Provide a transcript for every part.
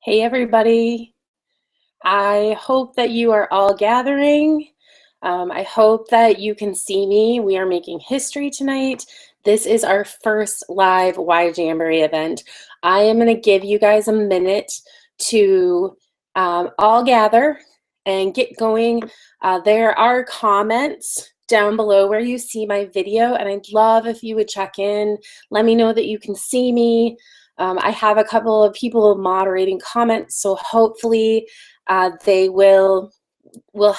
Hey everybody, I hope that you are all gathering. I hope that you can see me. We are making history tonight. This is our first live Why Jamberry event. I am going to give you guys a minute to all gather and get going. There are comments down below where you see my video, and I'd love if you would check in. Let me know that you can see me. I have a couple of people moderating comments, so hopefully they will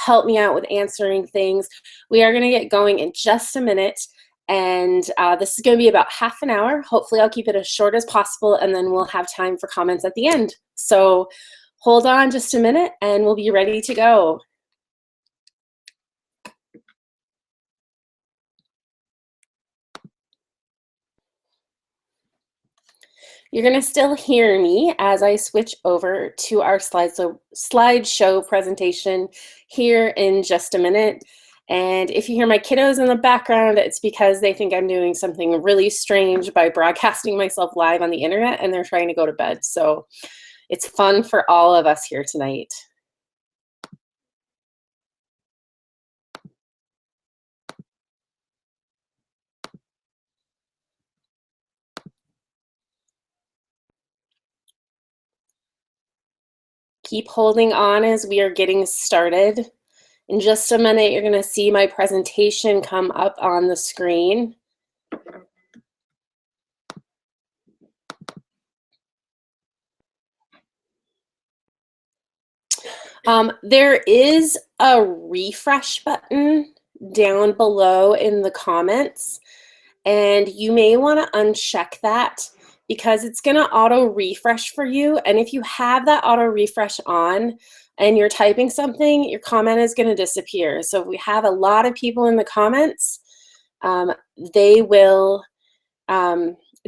help me out with answering things. We are going to get going in just a minute, and this is going to be about half an hour. Hopefully I'll keep it as short as possible, and then we'll have time for comments at the end. So hold on just a minute, and we'll be ready to go. You're going to still hear me as I switch over to our slideshow presentation here in just a minute. And if you hear my kiddos in the background, it's because they think I'm doing something really strange by broadcasting myself live on the internet, and they're trying to go to bed. So it's fun for all of us here tonight. Keep holding on as we are getting started. In just a minute, you're going to see my presentation come up on the screen. There is a refresh button down below in the comments, and you may want to uncheck that because it's going to auto refresh for you. And if you have that auto refresh on and you're typing something, your comment is going to disappear. So if we have a lot of people in the comments, they will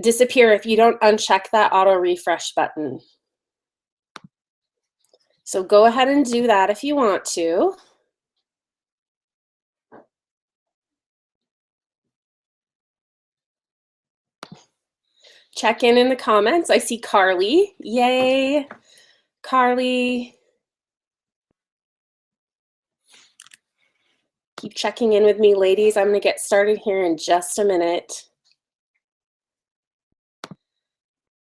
disappear if you don't uncheck that auto refresh button. So go ahead and do that if you want to. Check in the comments. I see Carly. Yay, Carly. Keep checking in with me, ladies. I'm going to get started here in just a minute. I'm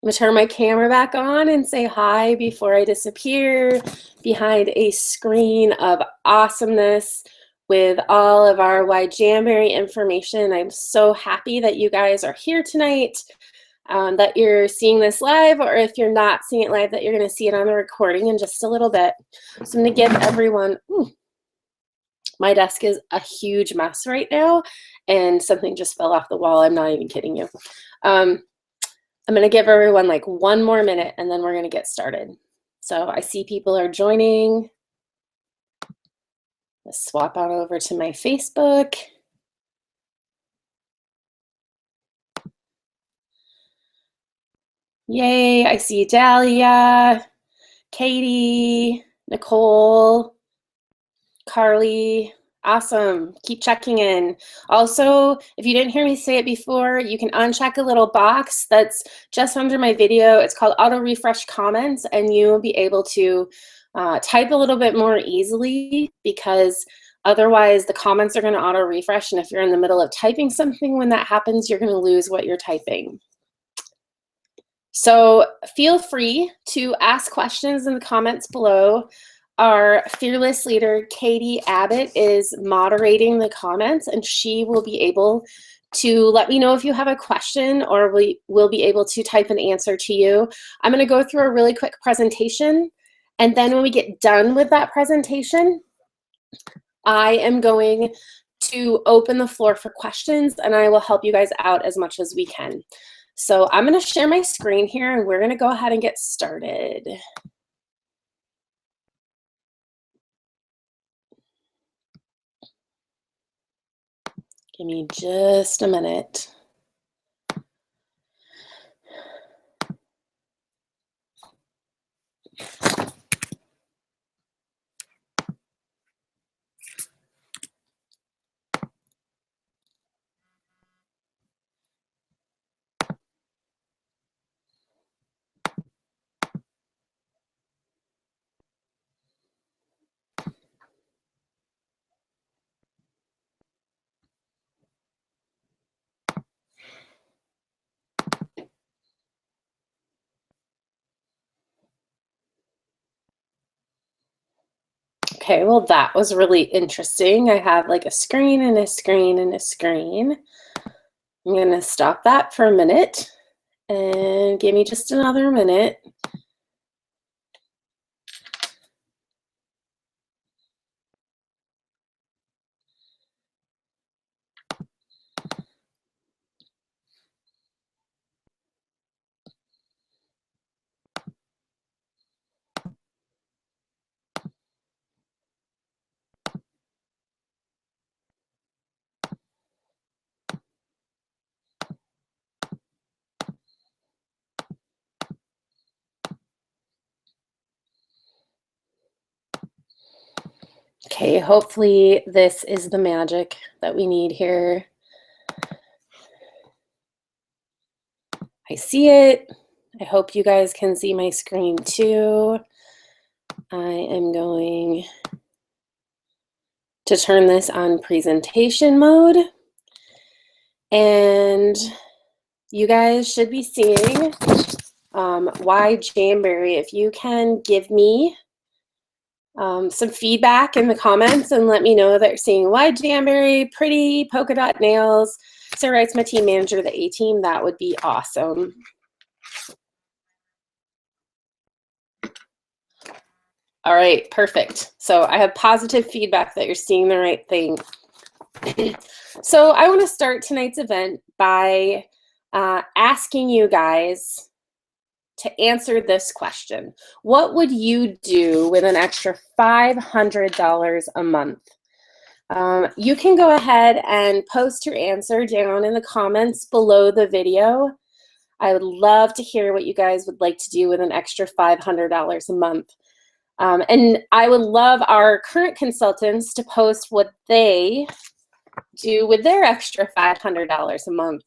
going to turn my camera back on and say hi before I disappear behind a screen of awesomeness with all of our Why Jamberry information. I'm so happy that you guys are here tonight, that you're seeing this live, or if you're not seeing it live, that you're going to see it on the recording in just a little bit. So I'm going to give everyone, my desk is a huge mess right now, and something just fell off the wall. I'm not even kidding you. I'm going to give everyone like one more minute, and then we're going to get started. So I see people are joining. Let's swap on over to my Facebook. Yay, I see Dahlia, Katie, Nicole, Carly. Awesome. Keep checking in. Also, if you didn't hear me say it before, you can uncheck a little box that's just under my video. It's called Auto Refresh Comments, and you will be able to type a little bit more easily, because otherwise the comments are going to auto refresh, and if you're in the middle of typing something, when that happens, you're going to lose what you're typing. So feel free to ask questions in the comments below. Our fearless leader, Katie Abbott, is moderating the comments, and she will be able to let me know if you have a question, or we will be able to type an answer to you. I'm going to go through a really quick presentation, and then when we get done with that presentation, I am going to open the floor for questions, and I will help you guys out as much as we can. So I'm going to share my screen here, and we're going to go ahead and get started. Give me just a minute. Okay, well, that was really interesting. I have like a screen and a screen and a screen. I'm going to stop that for a minute and give me just another minute. Okay, hopefully this is the magic that we need here. I see it. I hope you guys can see my screen too. I am going to turn this on presentation mode. And you guys should be seeing why Jamberry. If you can give me some feedback in the comments and let me know that you're seeing why Jamberry, pretty polka dot nails. Sarah writes, my team manager, the A-team. That would be awesome. All right, perfect. So I have positive feedback that you're seeing the right thing. So I want to start tonight's event by asking you guys to answer this question. What would you do with an extra $500 a month? You can go ahead and post your answer down in the comments below the video. I would love to hear what you guys would like to do with an extra $500 a month. And I would love our current consultants to post what they do with their extra $500 a month.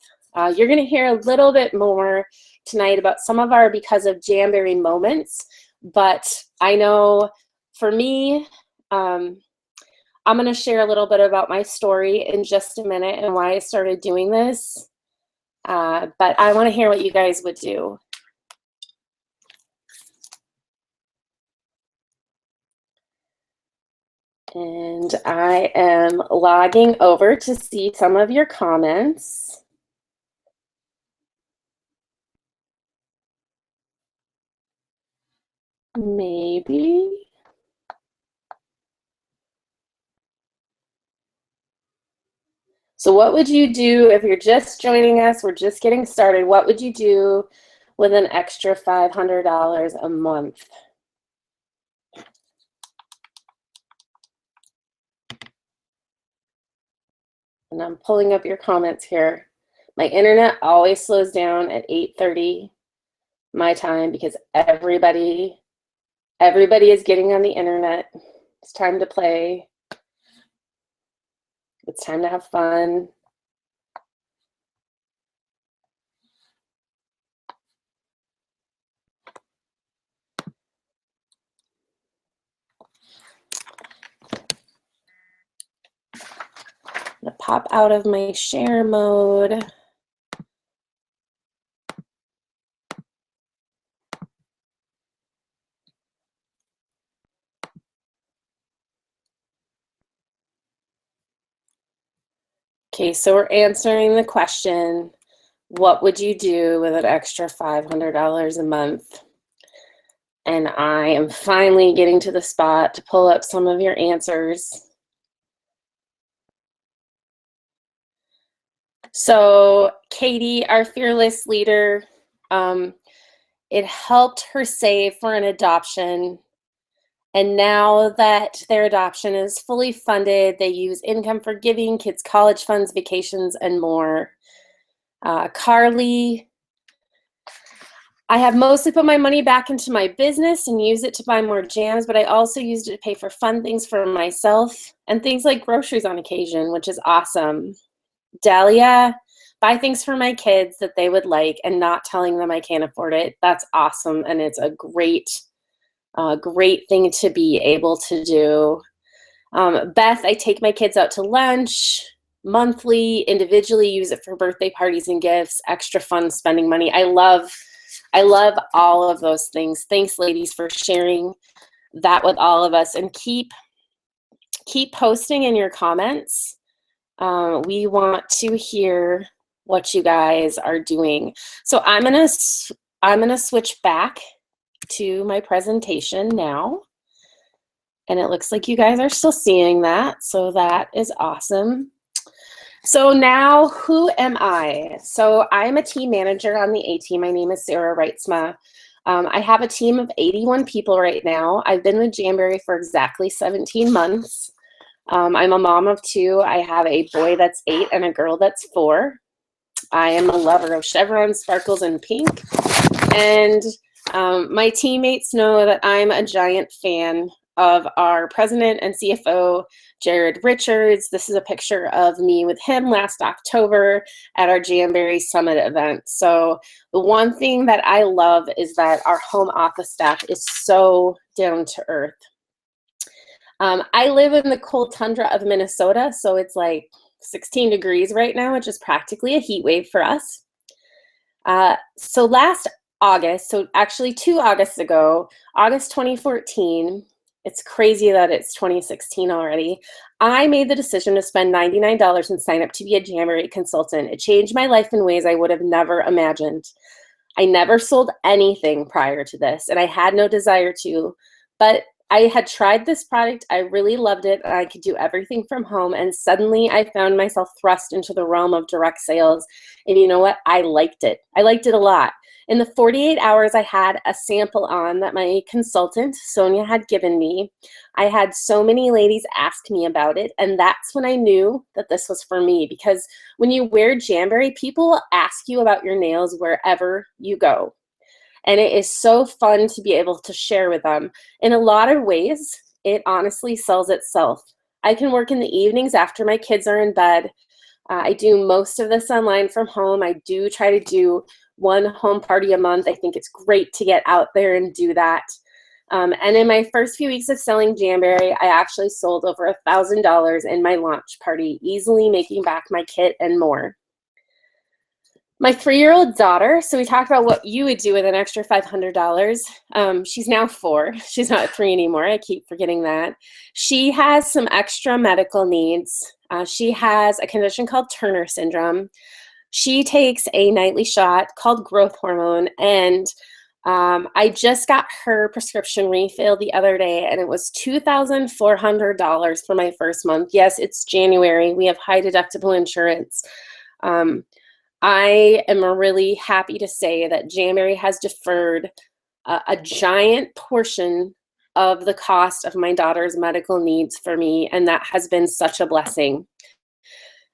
You're going to hear a little bit more tonight about some of our Because of Jamberry moments, but I know for me, I'm going to share a little bit about my story in just a minute and why I started doing this, but I want to hear what you guys would do. And I am logging over to see some of your comments. Maybe. So what would you do if you're just joining us? We're just getting started. What would you do with an extra $500 a month? And I'm pulling up your comments here. My internet always slows down at 8:30 my time because everybody is getting on the internet. It's time to play. It's time to have fun. I'm gonna pop out of my share mode. Okay, so we're answering the question, what would you do with an extra $500 a month? And I am finally getting to the spot to pull up some of your answers. So Katie, our fearless leader, it helped her save for an adoption. And now that their adoption is fully funded, they use income for giving, kids' college funds, vacations, and more. Carly, I have mostly put my money back into my business and use it to buy more jams, but I also used it to pay for fun things for myself and things like groceries on occasion, which is awesome. Dahlia, buy things for my kids that they would like and not telling them I can't afford it. That's awesome, and it's a great thing to be able to do. Beth, I take my kids out to lunch monthly, individually, use it for birthday parties and gifts, extra fun spending money. I love all of those things. Thanks, ladies, for sharing that with all of us. And keep keep posting in your comments. We want to hear what you guys are doing. So I'm gonna switch back to my presentation now. And it looks like you guys are still seeing that, so that is awesome. So now, who am I? So I'm a team manager on the A team. My name is Sarah Reitzma. I have a team of 81 people right now. I've been with Jamberry for exactly 17 months. I'm a mom of 2. I have a boy that's 8 and a girl that's 4. I am a lover of chevrons, sparkles, and pink. And my teammates know that I'm a giant fan of our president and CFO, Jared Richards. This is a picture of me with him last October at our Jamberry Summit event. So the one thing that I love is that our home office staff is so down to earth. I live in the cold tundra of Minnesota, so it's like 16 degrees right now, which is practically a heat wave for us. So last August, so actually 2 Augusts ago, August 2014, it's crazy that it's 2016 already, I made the decision to spend $99 and sign up to be a Jamberry consultant. It changed my life in ways I would have never imagined. I never sold anything prior to this, and I had no desire to, but I had tried this product, I really loved it, and I could do everything from home, and suddenly I found myself thrust into the realm of direct sales, and you know what? I liked it. I liked it a lot. In the 48 hours I had a sample on that my consultant, Sonia, had given me, I had so many ladies ask me about it, and that's when I knew that this was for me, because when you wear Jamberry, people will ask you about your nails wherever you go. And it is so fun to be able to share with them. In a lot of ways, it honestly sells itself. I can work in the evenings after my kids are in bed. I do most of this online from home. I do try to do 1 home party a month. I think it's great to get out there and do that. And in my first few weeks of selling Jamberry, I actually sold over $1,000 in my launch party, easily making back my kit and more. My 3-year-old daughter, so we talked about what you would do with an extra $500. She's now 4. She's not 3 anymore. I keep forgetting that. She has some extra medical needs. She has a condition called Turner syndrome. She takes a nightly shot called growth hormone, and I just got her prescription refill the other day, and it was $2,400 for my first month. Yes, it's January. We have high deductible insurance. I am really happy to say that Jamberry has deferred a giant portion of the cost of my daughter's medical needs for me, and that has been such a blessing.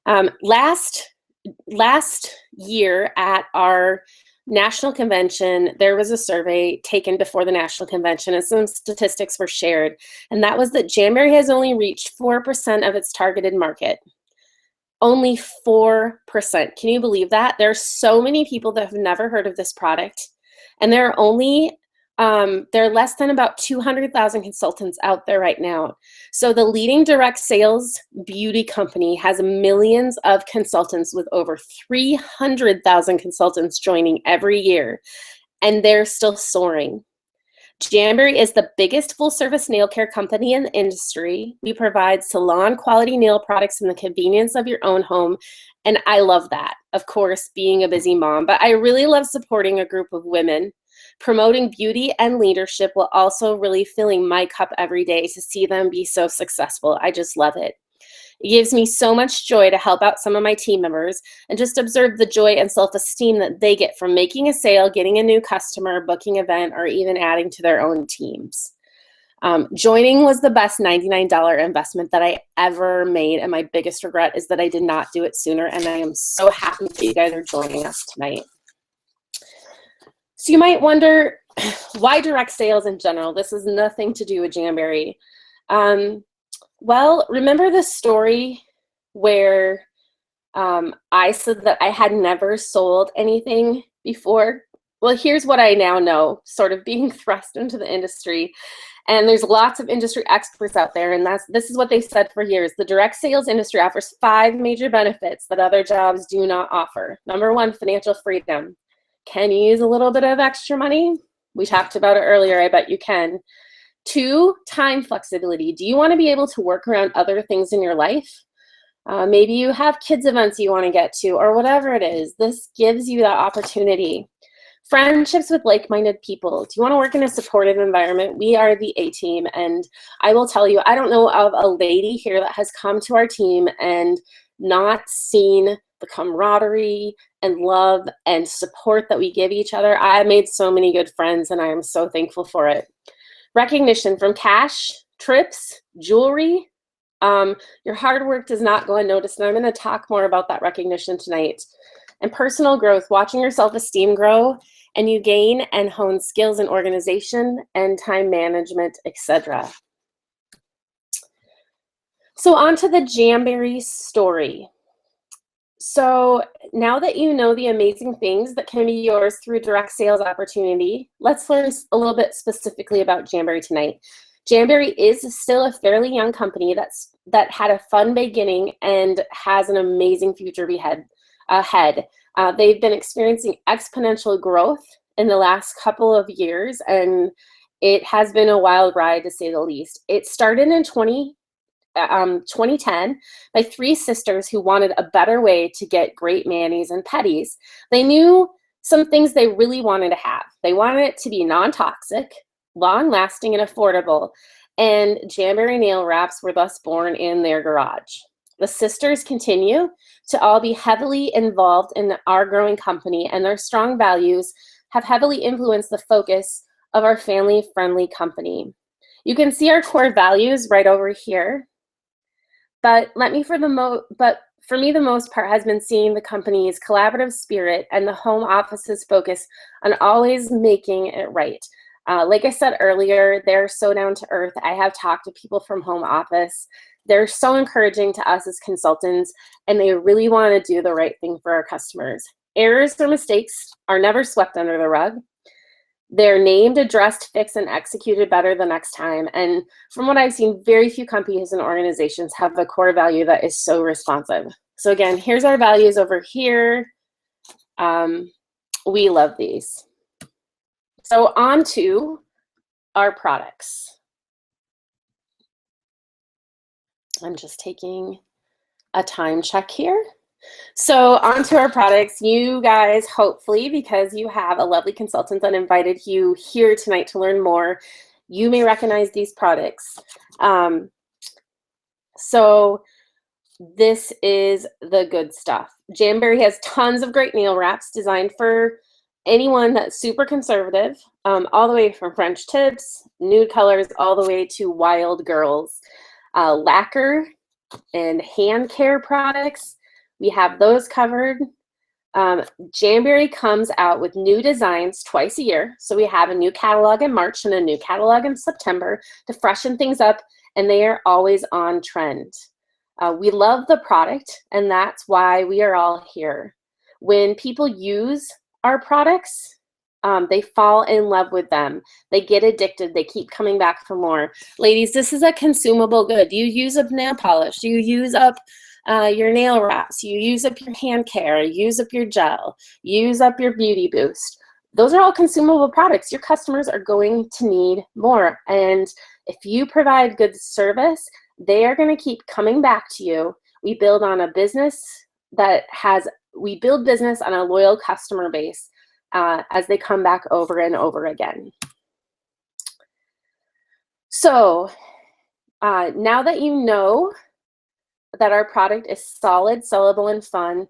Last year at our national convention, there was a survey taken before the national convention, and some statistics were shared, and that was that Jamberry has only reached 4% of its targeted market. Only 4%. Can you believe that? There are so many people that have never heard of this product, and there are less than about 200,000 consultants out there right now. So the leading direct sales beauty company has millions of consultants, with over 300,000 consultants joining every year, and they're still soaring. Jamberry is the biggest full-service nail care company in the industry. We provide salon-quality nail products in the convenience of your own home, and I love that, of course, being a busy mom. But I really love supporting a group of women. Promoting beauty and leadership while also really filling my cup every day to see them be so successful. I just love it. It gives me so much joy to help out some of my team members and just observe the joy and self-esteem that they get from making a sale, getting a new customer, booking an event, or even adding to their own teams. Joining was the best $99 investment that I ever made, and my biggest regret is that I did not do it sooner, and I am so happy that you guys are joining us tonight. So you might wonder, why direct sales in general? This has nothing to do with Jamberry. Well, remember the story where I said that I had never sold anything before? Well, here's what I now know, sort of being thrust into the industry. And there's lots of industry experts out there, and this is what they've said for years. The direct sales industry offers 5 major benefits that other jobs do not offer. Number 1, financial freedom. Can you use a little bit of extra money? We talked about it earlier. I bet you can. 2, time flexibility. Do you want to be able to work around other things in your life? Maybe you have kids events you want to get to, or whatever it is. This gives you that opportunity. Friendships with like-minded people. Do you want to work in a supportive environment? We are the A-team, and I will tell you, I don't know of a lady here that has come to our team and not seen the camaraderie and love and support that we give each other. I have made so many good friends, and I am so thankful for it. Recognition from cash, trips, jewelry. Your hard work does not go unnoticed, and I'm going to talk more about that recognition tonight. And personal growth, watching your self-esteem grow, and you gain and hone skills in organization and time management, etc. So on to the Jamberry story. So now that you know the amazing things that can be yours through direct sales opportunity, let's learn a little bit specifically about Jamberry tonight. Jamberry is still a fairly young company that had a fun beginning and has an amazing future ahead. They've been experiencing exponential growth in the last couple of years, and it has been a wild ride to say the least. It started in 2010 by 3 sisters who wanted a better way to get great manis and petties. They knew some things they really wanted to have. They wanted it to be non-toxic, long-lasting, and affordable, and Jamberry nail wraps were thus born in their garage. The sisters continue to all be heavily involved in our growing company, and their strong values have heavily influenced the focus of our family-friendly company. You can see our core values right over here, but for me, the most part has been seeing the company's collaborative spirit and the home office's focus on always making it right. Like I said earlier, they're so down to earth. I have talked to people from home office. They're so encouraging to us as consultants, and they really want to do the right thing for our customers. Errors or mistakes are never swept under the rug. They're named, addressed, fixed, and executed better the next time. And from what I've seen, very few companies and organizations have a core value that is so responsive. So again, here's our values over here. We love these. So on to our products. I'm just taking a time check here. So on to our products. You guys, hopefully, because you have a lovely consultant that invited you here tonight to learn more, you may recognize these products. So this is the good stuff. Jamberry has tons of great nail wraps designed for anyone that's super conservative, all the way from French tips, nude colors, all the way to wild girls. Lacquer and hand care products, we have those covered. Jamberry comes out with new designs twice a year. So we have a new catalog in March and a new catalog in September to freshen things up, and they are always on trend. We love the product, and that's why we are all here. When people use our products, they fall in love with them. They get addicted. They keep coming back for more. Ladies, this is a consumable good. You use up nail polish. You use up your nail wraps. You use up your hand care. Use up your gel. Use up your beauty boost. Those are all consumable products. Your customers are going to need more. And if you provide good service, they are going to keep coming back to you. We build on a business we build business on a loyal customer base as they come back over and over again. So now that you know that our product is solid, sellable, and fun,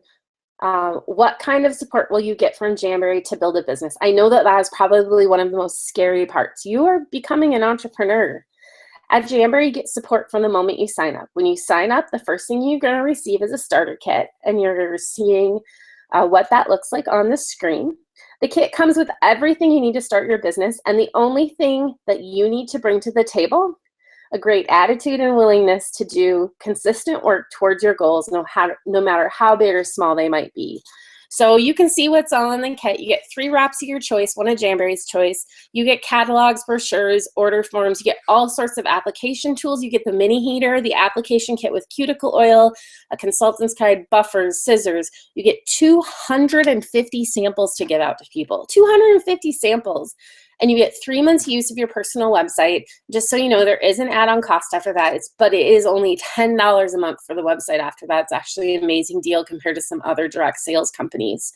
what kind of support will you get from Jamberry to build a business? I know that that is probably one of the most scary parts. You are becoming an entrepreneur. At Jamberry, you get support from the moment you sign up. When you sign up, the first thing you're going to receive is a starter kit, and you're seeing what that looks like on the screen. The kit comes with everything you need to start your business, and the only thing that you need to bring to the table, a great attitude and willingness to do consistent work towards your goals, no matter how big or small they might be. So you can see what's all in the kit. You get 3 wraps of your choice, one of Jamberry's choice. You get catalogs, brochures, order forms. You get all sorts of application tools. You get the mini heater, the application kit with cuticle oil, a consultant's guide, buffers, scissors. You get 250 samples to get out to people. 250 samples. and you get 3 months use of your personal website. Just so you know, there is an add-on cost after that, but it is only $10 a month for the website after that. It's actually an amazing deal compared to some other direct sales companies.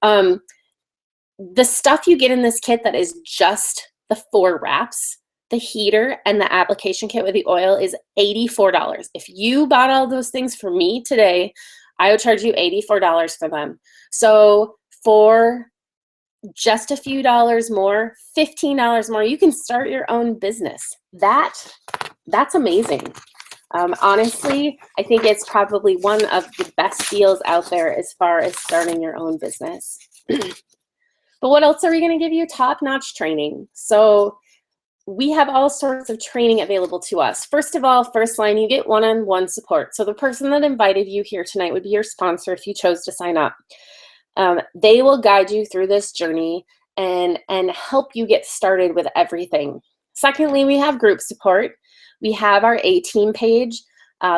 The stuff you get in this kit that is just the 4 wraps, the heater, and the application kit with the oil is $84. If you bought all those things for me today, I would charge you $84 for them. So for just a few dollars more, $15 more, you can start your own business. That's amazing. Honestly, I think it's probably one of the best deals out there as far as starting your own business. But what else are we going to give you? Top-notch training. So we have all sorts of training available to us. First of all, first line, you get one-on-one support. So the person that invited you here tonight would be your sponsor if you chose to sign up. They will guide you through this journey and help you get started with everything. Secondly, we have group support. We have our A-Team page.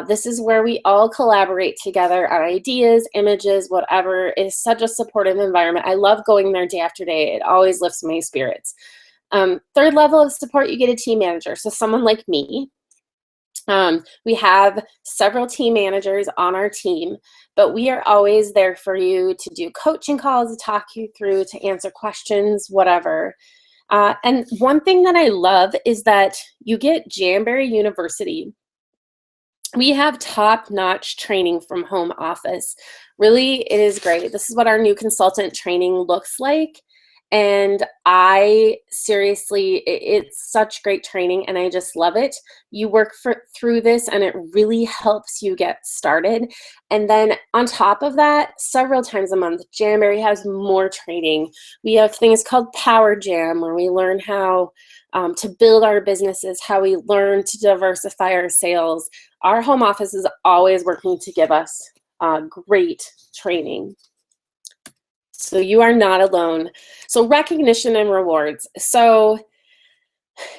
This is where we all collaborate together on ideas, images, whatever. It is such a supportive environment. I love going there day after day. It always lifts my spirits. Third level of support, you get a team manager. So someone like me. We have several team managers on our team, but we are always there for you to do coaching calls, to talk you through, to answer questions, whatever. And one thing that I love is that you get Jamberry University. We have top-notch training from home office. Really, it is great. This is what our new consultant training looks like. And I seriously, it's such great training and I just love it. You work through this and it really helps you get started. And then on top of that, several times a month, Jamberry has more training. We have things called Power Jam where we learn how to build our businesses, how we learn to diversify our sales. Our home office is always working to give us great training. So you are not alone. So recognition and rewards. So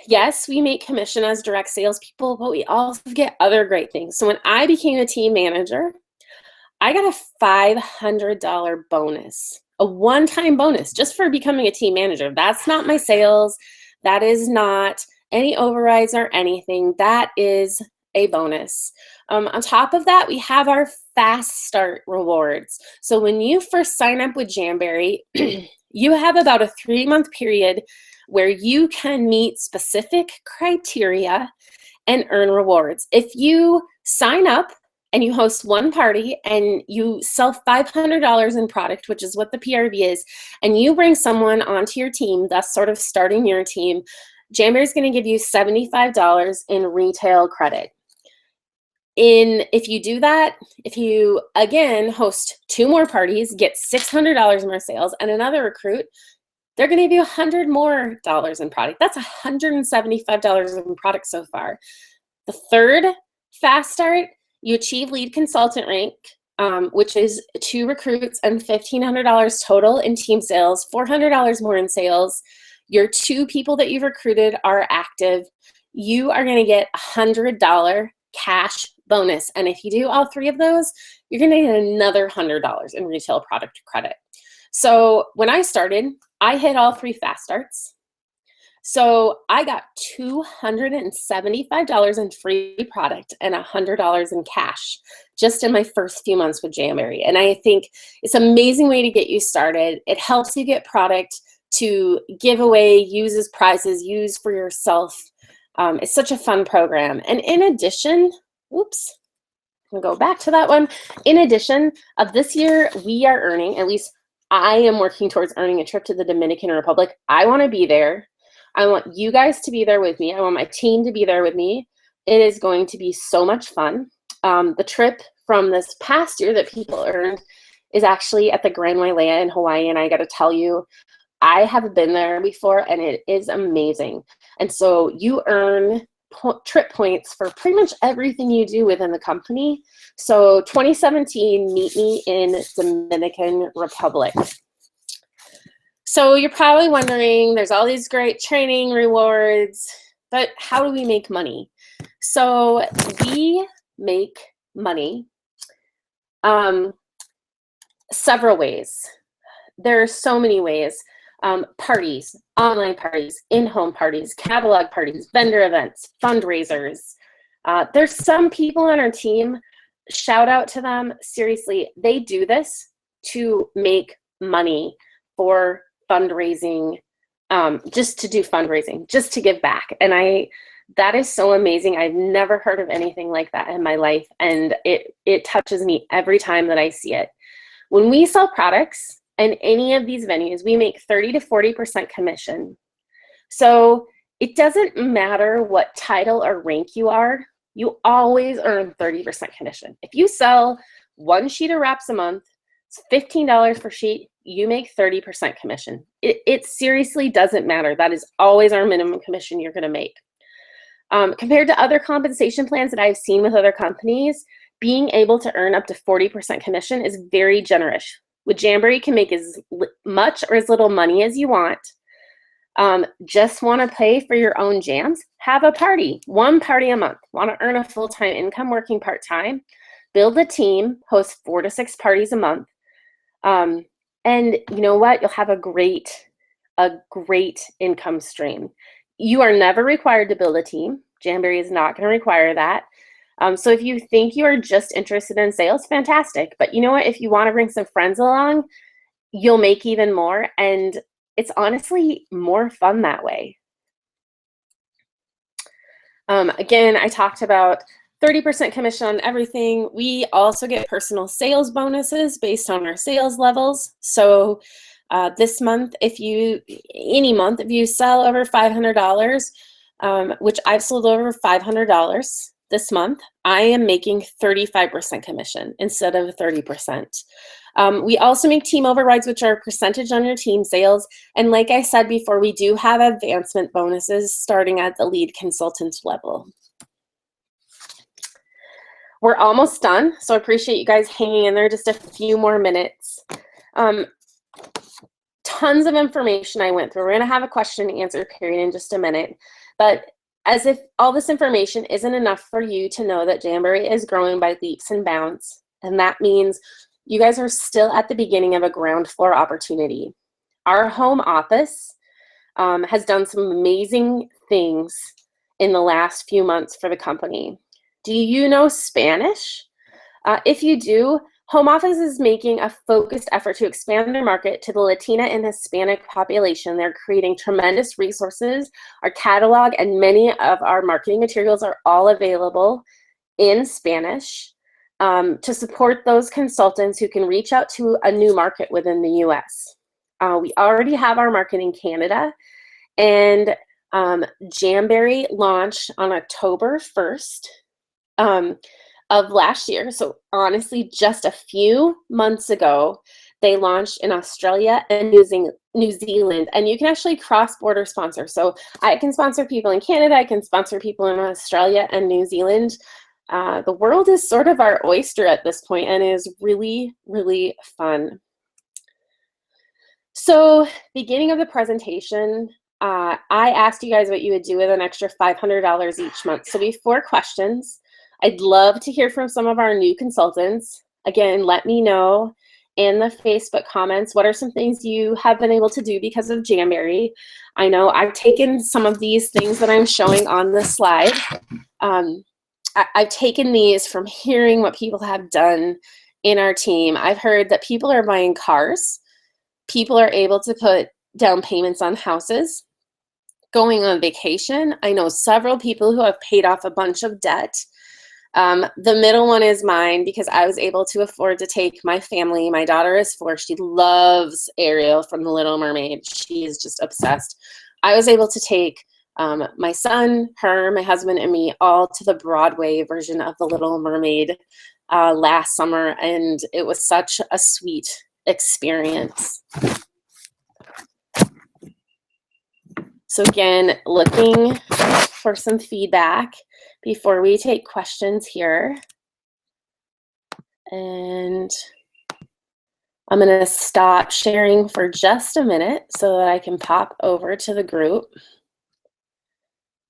yes, we make commission as direct salespeople, but we also get other great things. So when I became a team manager, I got a $500 bonus, a one-time bonus just for becoming a team manager. That's not my sales. That is not any overrides or anything. That is a bonus. On top of that, we have our fast start rewards. So when you first sign up with Jamberry, you have about a 3-month period where you can meet specific criteria and earn rewards. If you sign up and you host one party and you sell $500 in product, which is what the PRV is, and you bring someone onto your team, that's sort of starting your team, Jamberry is going to give you $75 in retail credit. If you do that, if you, again, host 2 more parties, get $600 more sales, and another recruit, they're going to give you $100 more in product. That's $175 in product so far. The third fast start, you achieve lead consultant rank, which is 2 recruits and $1,500 total in team sales, $400 more in sales. Your 2 people that you've recruited are active. You are going to get $100 cash bonus. And if you do all 3 of those, you're going to get another $100 in retail product credit. So when I started, I hit all 3 fast starts. So I got $275 in free product and $100 in cash just in my first few months with Jamberry. And I think it's an amazing way to get you started. It helps you get product to give away, use as prizes, use for yourself. It's such a fun program. And in addition, whoops, I'm gonna go back to that one. In addition of this year, we are earning, at least I am working towards earning a trip to the Dominican Republic. I wanna be there. I want you guys to be there with me. I want my team to be there with me. It is going to be so much fun. The trip from this past year that people earned is actually at the Grand Wailea in Hawaii, and I gotta tell you, I have been there before and it is amazing. And so you earn trip points for pretty much everything you do within the company. So 2017, meet me in Dominican Republic. So you're probably wondering, there's all these great training rewards, but how do we make money? So we make money several ways. There are so many ways. parties, online parties, in-home parties, catalog parties, vendor events, fundraisers. There's some people on our team, shout out to them, seriously, they do this to make money for fundraising, just to do fundraising, just to give back. And that is so amazing. I've never heard of anything like that in my life, and it touches me every time that I see it. When we sell products in any of these venues, we make 30 to 40% commission. So it doesn't matter what title or rank you are, you always earn 30% commission. If you sell one sheet of wraps a month, it's $15 per sheet, you make 30% commission. It seriously doesn't matter. That is always our minimum commission you're gonna make. Compared to other compensation plans that I've seen with other companies, being able to earn up to 40% commission is very generous. With Jamberry, you can make as much or as little money as you want. Just want to pay for your own jams? Have a party, one party a month. Want to earn a full-time income working part-time? Build a team, host 4 to 6 parties a month. And you know what? You'll have a great income stream. You are never required to build a team. Jamberry is not going to require that. So if you think you are just interested in sales, fantastic. But you know what? If you want to bring some friends along, you'll make even more. And it's honestly more fun that way. Again, I talked about 30% commission on everything. We also get personal sales bonuses based on our sales levels. So this month, any month, if you sell over $500, which I've sold over $500 this month, I am making 35% commission instead of 30%. We also make team overrides, which are a percentage on your team sales. And like I said before, we do have advancement bonuses starting at the lead consultant level. We're almost done, so I appreciate you guys hanging in there just a few more minutes. Tons of information I went through. We're gonna have a question and answer period in just a minute. But as if all this information isn't enough for you to know that Jamberry is growing by leaps and bounds, and that means you guys are still at the beginning of a ground floor opportunity. Our home office has done some amazing things in the last few months for the company. Do you know Spanish? If you do, home office is making a focused effort to expand their market to the Latina and Hispanic population. They're creating tremendous resources. Our catalog and many of our marketing materials are all available in Spanish. To support those consultants who can reach out to a new market within the US. We already have our Market in Canada, and Jamberry launched on October 1st of last year. So honestly, just a few months ago, they launched in Australia and New Zealand, and you can actually cross-border sponsor. So I can sponsor people in Canada, I can sponsor people in Australia and New Zealand. The world is sort of our oyster at this point and is really, really fun. So beginning of the presentation, I asked you guys what you would do with an extra $500 each month. So we have 4 questions. I'd love to hear from some of our new consultants. Again, let me know in the Facebook comments, what are some things you have been able to do because of Jamberry? I know I've taken some of these things that I'm showing on this slide. I've taken these from hearing what people have done in our team. I've heard that people are buying cars. People are able to put down payments on houses. Going on vacation. I know several people who have paid off a bunch of debt. The middle one is mine because I was able to afford to take my family. My daughter is 4. She loves Ariel from The Little Mermaid. She is just obsessed. I was able to take my son, her, my husband, and me all to the Broadway version of The Little Mermaid last summer, and it was such a sweet experience. So again, looking for some feedback before we take questions here. And I'm going to stop sharing for just a minute so that I can pop over to the group.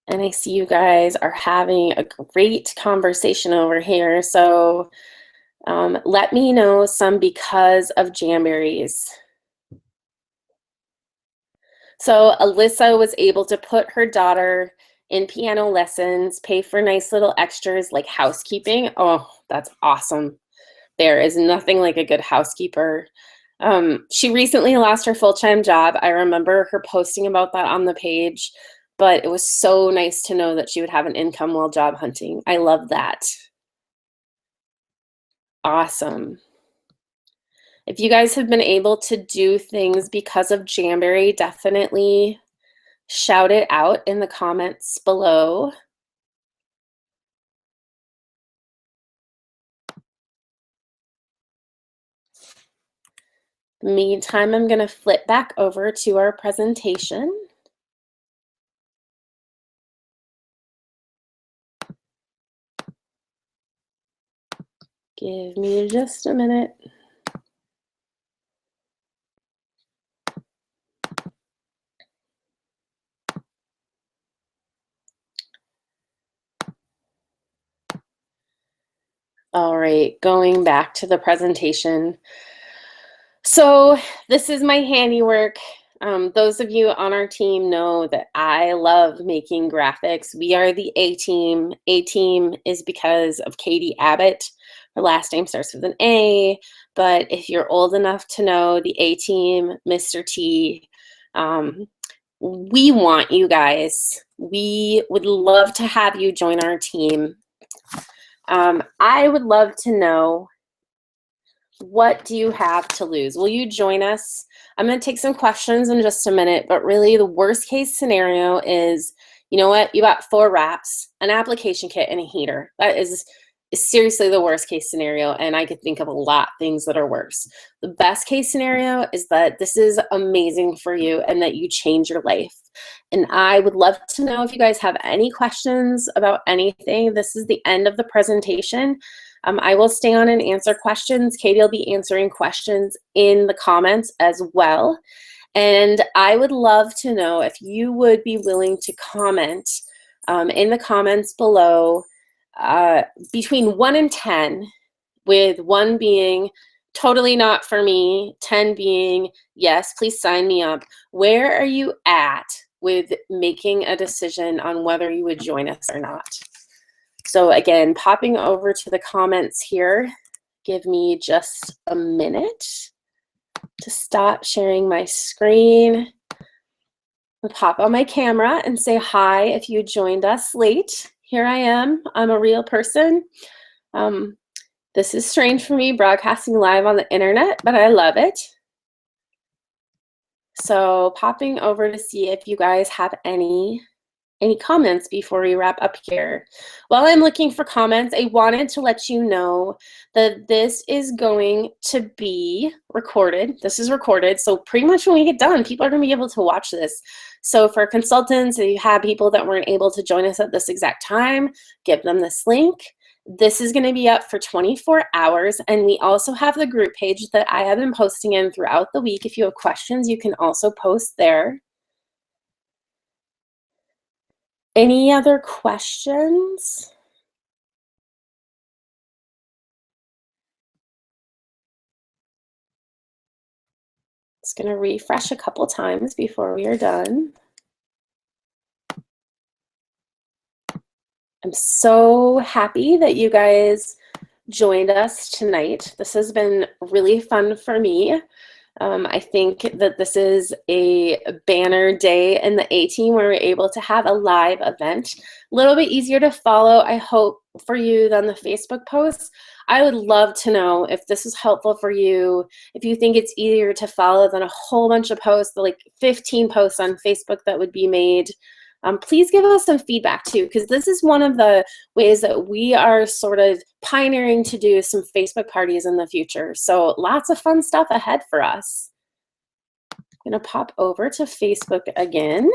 And I see you guys are having a great conversation over here. So let me know some because of Jamberries. So Alyssa was able to put her daughter in piano lessons, pay for nice little extras like housekeeping. Oh, that's awesome. There is nothing like a good housekeeper. She recently lost her full-time job. I remember her posting about that on the page, but it was so nice to know that she would have an income while job hunting. I love that. Awesome. If you guys have been able to do things because of Jamberry, definitely shout it out in the comments below. Meantime, I'm going to flip back over to our presentation. Give me just a minute. All right, going back to the presentation. So this is my handiwork. Those of you on our team know that I love making graphics. We are the A-team. A-team is because of Katie Abbott. Her last name starts with an A, but if you're old enough to know the A-team, Mr. T, we want you guys. We would love to have you join our team. I would love to know, what do you have to lose? Will you join us? I'm going to take some questions in just a minute, but really the worst case scenario is, you know what? You got 4 wraps, an application kit, and a heater. That is seriously the worst case scenario, and I could think of a lot of things that are worse. The best case scenario is that this is amazing for you and that you change your life. And I would love to know if you guys have any questions about anything. This is the end of the presentation. I will stay on and answer questions. Katie will be answering questions in the comments as well. And I would love to know if you would be willing to comment in the comments below between 1 and 10, with 1 being totally not for me, 10 being yes, please sign me up. Where are you at with making a decision on whether you would join us or not? So again, popping over to the comments here, give me just a minute to stop sharing my screen. I'll pop on my camera and say hi if you joined us late. Here I am. I'm a real person. This is strange for me, broadcasting live on the internet, but I love it. So popping over to see if you guys have any comments before we wrap up here. While I'm looking for comments, I wanted to let you know that this is going to be recorded. This is recorded, so pretty much when we get done, people are going to be able to watch this. So for consultants, if you have people that weren't able to join us at this exact time, give them this link. This is going to be up for 24 hours, and we also have the group page that I have been posting in throughout the week. If you have questions, you can also post there. Any other questions? Just going to refresh a couple times before we are done. I'm so happy that you guys joined us tonight. This has been really fun for me. I think that this is a banner day in the A-team where we're able to have a live event. A little bit easier to follow, I hope, for you than the Facebook posts. I would love to know if this is helpful for you, if you think it's easier to follow than a whole bunch of posts, like 15 posts on Facebook that would be made. Please give us some feedback too, because this is one of the ways that we are sort of pioneering to do some Facebook parties in the future. So lots of fun stuff ahead for us. I'm gonna pop over to Facebook again.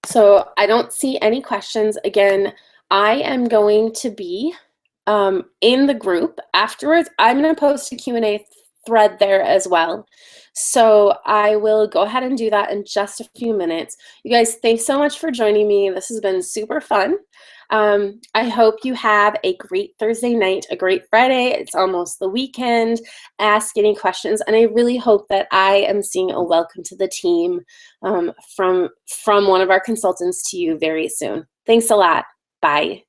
So I don't see any questions. Again, I am going to be in the group afterwards. I'm going to post a Q&A thread there as well. So I will go ahead and do that in just a few minutes. You guys, thanks so much for joining me. This has been super fun. I hope you have a great Thursday night, a great Friday. It's almost the weekend. Ask any questions, and I really hope that I am seeing a welcome to the team from one of our consultants to you very soon. Thanks a lot. Bye.